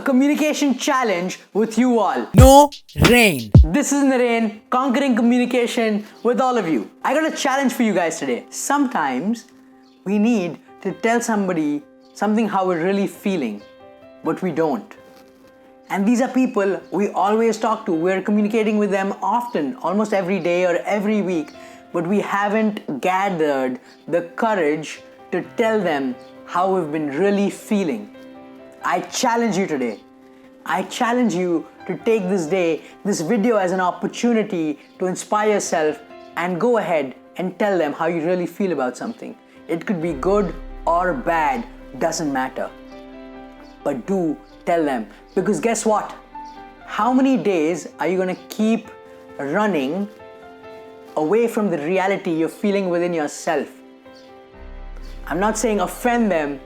a communication challenge with you all. No rain. This is Naren, conquering communication with all of you. I got a challenge for you guys today. Sometimes we need to tell somebody something how we're really feeling, but we don't. And these are people we always talk to. We're communicating with them often, almost every day or every week, but we haven't gathered the courage to tell them how we've been really feeling. I challenge you today. I challenge you to take this day, this video as an opportunity to inspire yourself and go ahead and tell them how you really feel about something. It could be good or bad, doesn't matter. But do tell them, because guess what? How many days are you gonna keep running away from the reality you're feeling within yourself? I'm not saying offend them,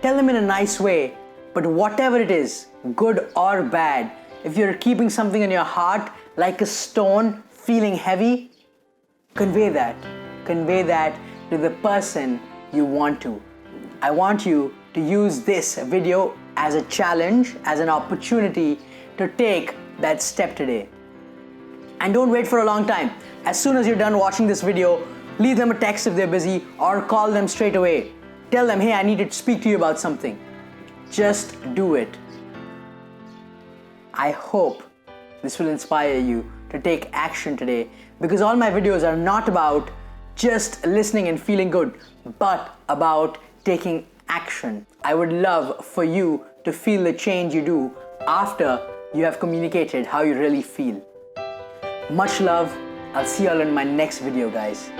tell them in a nice way, but whatever it is, good or bad, if you're keeping something in your heart like a stone feeling heavy, convey that to the person you want to. I want you to use this video as a challenge, as an opportunity to take that step today. And don't wait for a long time. As soon as you're done watching this video, leave them a text if they're busy or call them straight away. Tell them, hey, I need to speak to you about something. Just do it. I hope this will inspire you to take action today, because all my videos are not about just listening and feeling good, but about taking action. I would love for you to feel the change you do after you have communicated how you really feel. Much love. I'll see you all in my next video, guys.